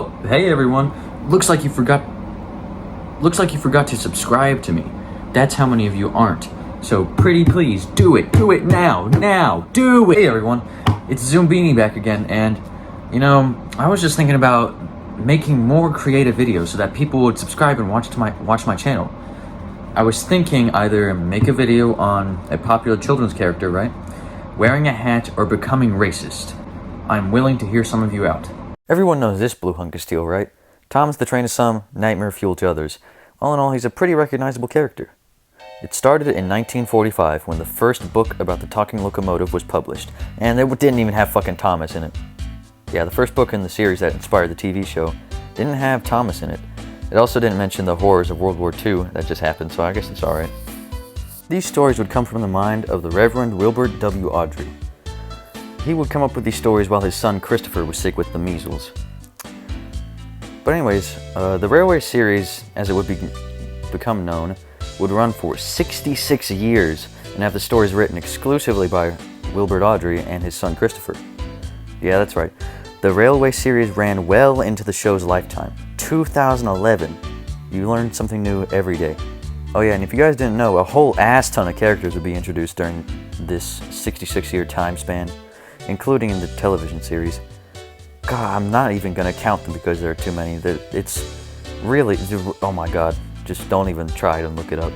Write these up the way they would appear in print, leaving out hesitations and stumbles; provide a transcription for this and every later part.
Oh, hey everyone. Looks like you forgot to subscribe to me. That's how many of you aren't. So pretty please do it. Do it now. Do it. Hey everyone. It's Zoombini back again, and I was just thinking about making more creative videos so that people would subscribe and watch my channel. I was thinking either make a video on a popular children's character, right? Wearing a hat or becoming racist. I'm willing to hear some of you out. Everyone knows this blue hunk of steel, right? Thomas the Train to some, nightmare fuel to others. All in all, he's a pretty recognizable character. It started in 1945 when the first book about the talking locomotive was published, and it didn't even have fucking Thomas in it. Yeah, the first book in the series that inspired the TV show didn't have Thomas in it. It also didn't mention the horrors of World War II that just happened, so I guess it's alright. These stories would come from the mind of the Reverend Wilbert W. Awdry. He would come up with these stories while his son Christopher was sick with the measles. But anyways, the Railway series, as it would become known, would run for 66 years and have the stories written exclusively by Wilbert Awdry and his son Christopher. Yeah, that's right. The Railway series ran well into the show's lifetime. 2011. You learn something new every day. Oh yeah, and if you guys didn't know, a whole ass ton of characters would be introduced during this 66-year time span, including in the television series. God, I'm not even gonna count them because there are too many. It's really, oh my god, just don't even try to look it up.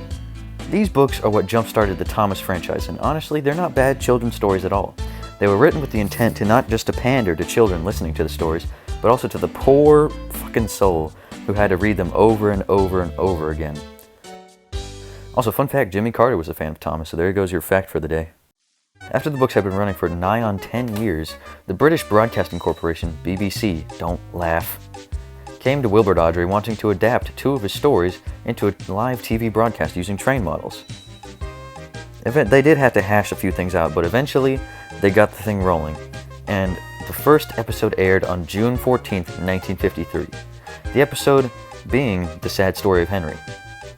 These books are what jump-started the Thomas franchise, and honestly, they're not bad children's stories at all. They were written with the intent to not just to pander to children listening to the stories, but also to the poor fucking soul who had to read them over and over and over again. Also, fun fact, Jimmy Carter was a fan of Thomas, so there goes your fact for the day. After the books had been running for nigh on 10 years, the British Broadcasting Corporation, BBC, don't laugh, came to Wilbert Awdry wanting to adapt 2 of his stories into a live TV broadcast using train models. They did have to hash a few things out, but eventually they got the thing rolling, and the first episode aired on June 14th, 1953. The episode being The Sad Story of Henry.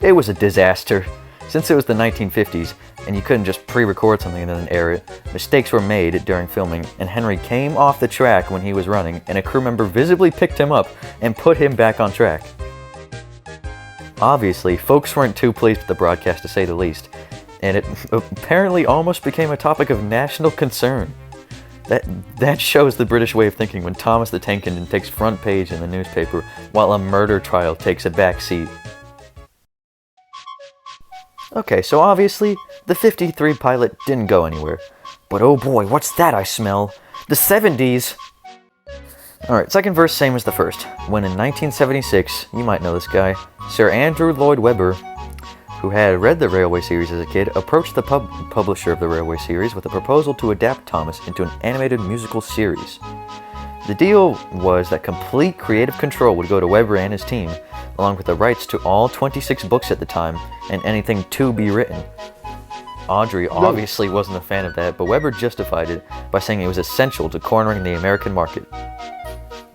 It was a disaster. Since it was the 1950s, and you couldn't just pre-record something and then air it, mistakes were made during filming, and Henry came off the track when he was running, and a crew member visibly picked him up and put him back on track. Obviously, folks weren't too pleased with the broadcast, to say the least, and it apparently almost became a topic of national concern. That shows the British way of thinking when Thomas the Tank Engine takes front page in the newspaper while a murder trial takes a back seat. Okay, so obviously, the 53 pilot didn't go anywhere. But oh boy, what's that I smell? The 70s! Alright, second verse same as the first. When in 1976, you might know this guy, Sir Andrew Lloyd Webber, who had read the Railway series as a kid, approached the publisher of the Railway series with a proposal to adapt Thomas into an animated musical series. The deal was that complete creative control would go to Webber and his team, along with the rights to all 26 books at the time, and anything to be written. Awdry obviously wasn't a fan of that, but Webber justified it by saying it was essential to cornering the American market.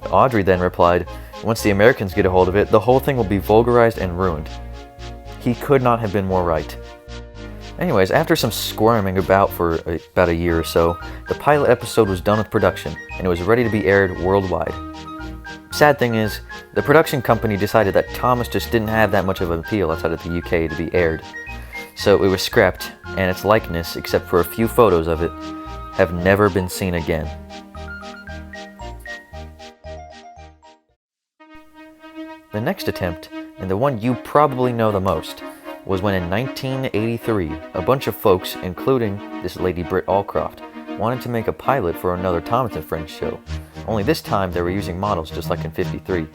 Awdry then replied, once the Americans get a hold of it, the whole thing will be vulgarized and ruined. He could not have been more right. Anyways, after some squirming about for about a year or so, the pilot episode was done with production, and it was ready to be aired worldwide. Sad thing is, the production company decided that Thomas just didn't have that much of an appeal outside of the UK to be aired. So it was scrapped, and its likeness, except for a few photos of it, have never been seen again. The next attempt, and the one you probably know the most, was when in 1983, a bunch of folks, including this lady Britt Allcroft, wanted to make a pilot for another Thomas and Friends show. Only this time they were using models just like in 53.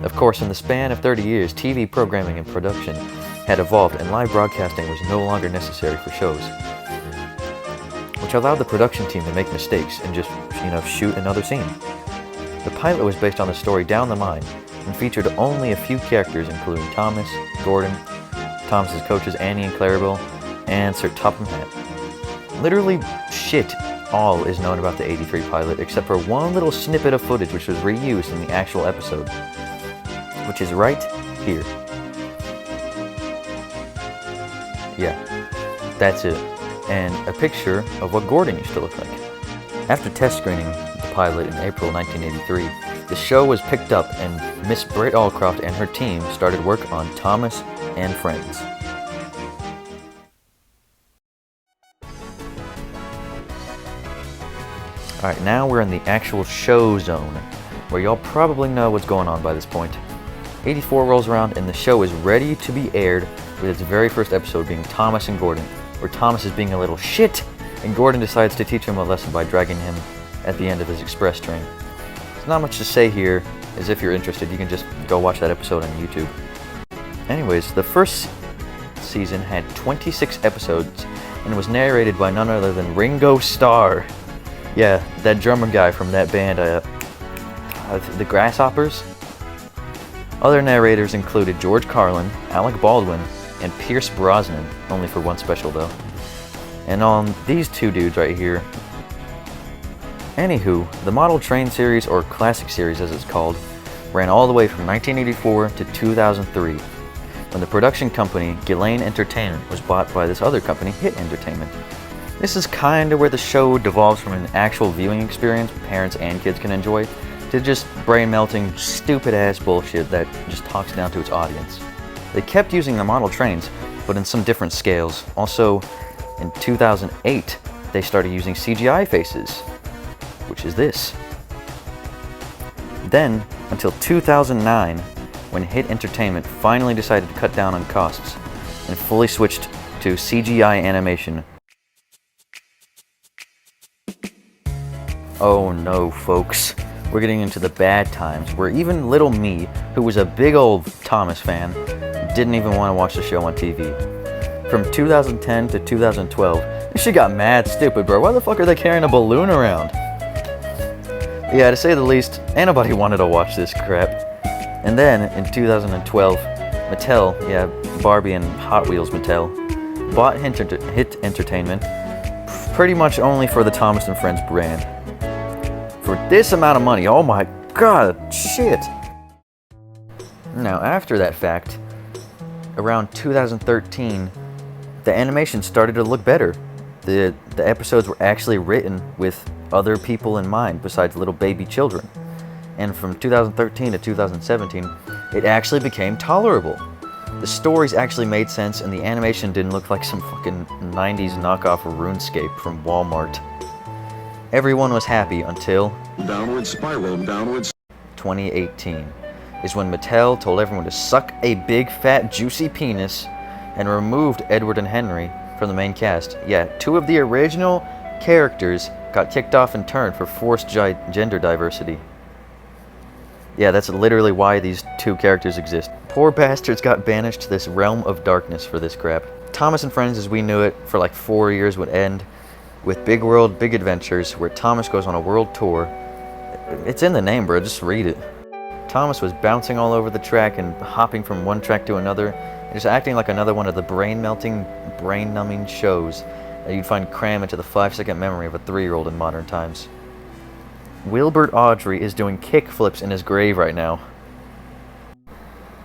Of course, in the span of 30 years, TV programming and production had evolved and live broadcasting was no longer necessary for shows, which allowed the production team to make mistakes and just, shoot another scene. The pilot was based on the story Down the Mine and featured only a few characters including Thomas, Gordon, Thomas's coaches Annie and Clarabelle, and Sir Topham Hatt. Literally shit all is known about the 83 pilot except for one little snippet of footage which was reused in the actual episode, which is right here. Yeah, that's it. And a picture of what Gordon used to look like. After test screening the pilot in April 1983, The show was picked up and Miss Britt Allcroft and her team started work on Thomas and Friends. Alright, now we're in the actual show zone, where y'all probably know what's going on by this point. 84 rolls around and the show is ready to be aired, with its very first episode being Thomas and Gordon, where Thomas is being a little shit, and Gordon decides to teach him a lesson by dragging him at the end of his express train. There's not much to say here, as if you're interested, you can just go watch that episode on YouTube. Anyways, the first season had 26 episodes, and was narrated by none other than Ringo Starr. Yeah, that drummer guy from that band, the Grasshoppers. Other narrators included George Carlin, Alec Baldwin, and Pierce Brosnan, only for one special though. And on these two dudes right here. Anywho, the model train series, or classic series as it's called, ran all the way from 1984 to 2003, when the production company, Ghislaine Entertainment, was bought by this other company, Hit Entertainment. This is kinda where the show devolves from an actual viewing experience parents and kids can enjoy, to just brain-melting, stupid-ass bullshit that just talks down to its audience. They kept using the model trains, but in some different scales. Also, in 2008, they started using CGI faces, which is this. Then, until 2009, when Hit Entertainment finally decided to cut down on costs and fully switched to CGI animation. Oh no, folks. We're getting into the bad times, where even little me, who was a big old Thomas fan, didn't even want to watch the show on TV. From 2010 to 2012, this shit got mad stupid, bro. Why the fuck are they carrying a balloon around? Yeah, to say the least, ain't nobody wanted to watch this crap. And then, in 2012, Mattel, yeah, Barbie and Hot Wheels Mattel, bought Hit Entertainment, pretty much only for the Thomas and Friends brand. For this amount of money, oh my god, shit! Now, after that fact, around 2013, the animation started to look better. The episodes were actually written with other people in mind besides little baby children. And from 2013 to 2017, it actually became tolerable. The stories actually made sense, and the animation didn't look like some fucking 90s knockoff of RuneScape from Walmart. Everyone was happy until downward spiral, 2018 is when Mattel told everyone to suck a big fat juicy penis and removed Edward and Henry from the main cast. Yeah, two of the original characters got kicked off in turn for forced gender diversity. Yeah, that's literally why these two characters exist. Poor bastards got banished to this realm of darkness for this crap. Thomas and Friends as we knew it for like 4 years would end with Big World, Big Adventures, where Thomas goes on a world tour. It's in the name, bro, just read it. Thomas was bouncing all over the track and hopping from one track to another, and just acting like another one of the brain-melting, brain-numbing shows that you'd find cram into the 5-second memory of a 3-year-old in modern times. Wilbert Audrey is doing kickflips in his grave right now.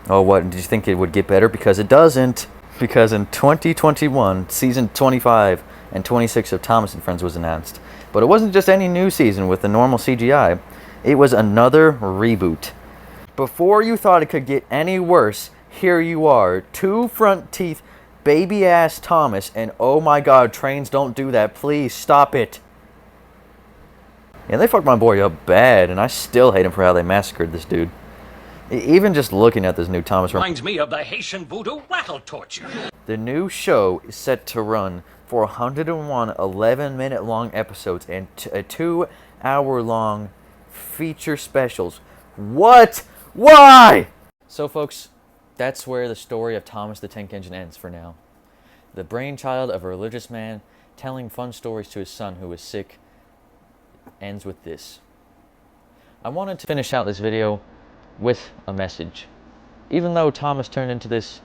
Oh, what? Did you think it would get better? Because it doesn't. Because in 2021, season 25 and 26 of Thomas and Friends was announced. But it wasn't just any new season with the normal CGI. It was another reboot. Before you thought it could get any worse, here you are. 2 front teeth, baby-ass Thomas, and oh my god, trains don't do that. Please, stop it. Yeah, they fucked my boy up bad, and I still hate him for how they massacred this dude. Even just looking at this new Thomas reminds me of the Haitian voodoo rattle torture. The new show is set to run for 101 11-minute long episodes and 2-hour-long feature specials. What? Why? So, folks, that's where the story of Thomas the Tank Engine ends for now. The brainchild of a religious man telling fun stories to his son who was sick ends with this. I wanted to finish out this video with a message. Even though Thomas turned into this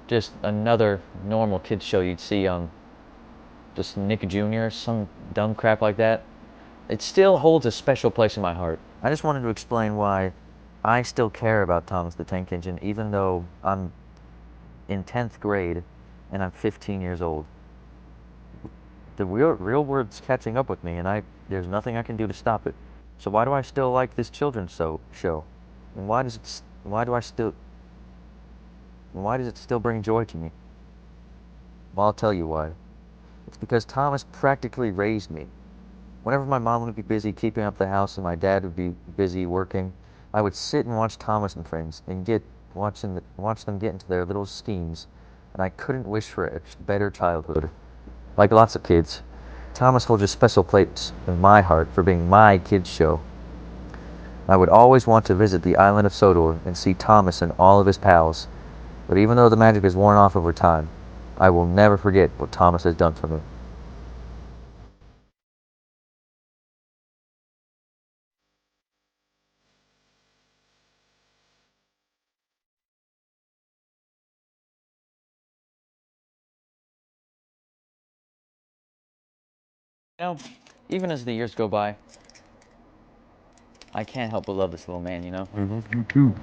just another normal kids show you'd see on just Nick Jr., some dumb crap like that, it still holds a special place in my heart. I just wanted to explain why I still care about Thomas the Tank Engine, even though I'm in 10th grade and I'm 15 years old. The real world's catching up with me, and there's nothing I can do to stop it. So why do I still like this children's show? And why does it still bring joy to me? Well, I'll tell you why. It's because Thomas practically raised me. Whenever my mom would be busy keeping up the house and my dad would be busy working, I would sit and watch Thomas and friends and watch them get into their little schemes, and I couldn't wish for a better childhood. Like lots of kids, Thomas holds a special place in my heart for being my kids' show. I would always want to visit the island of Sodor and see Thomas and all of his pals, but even though the magic is worn off over time, I will never forget what Thomas has done for me. You know, even as the years go by, I can't help but love this little man, you know? I love you too.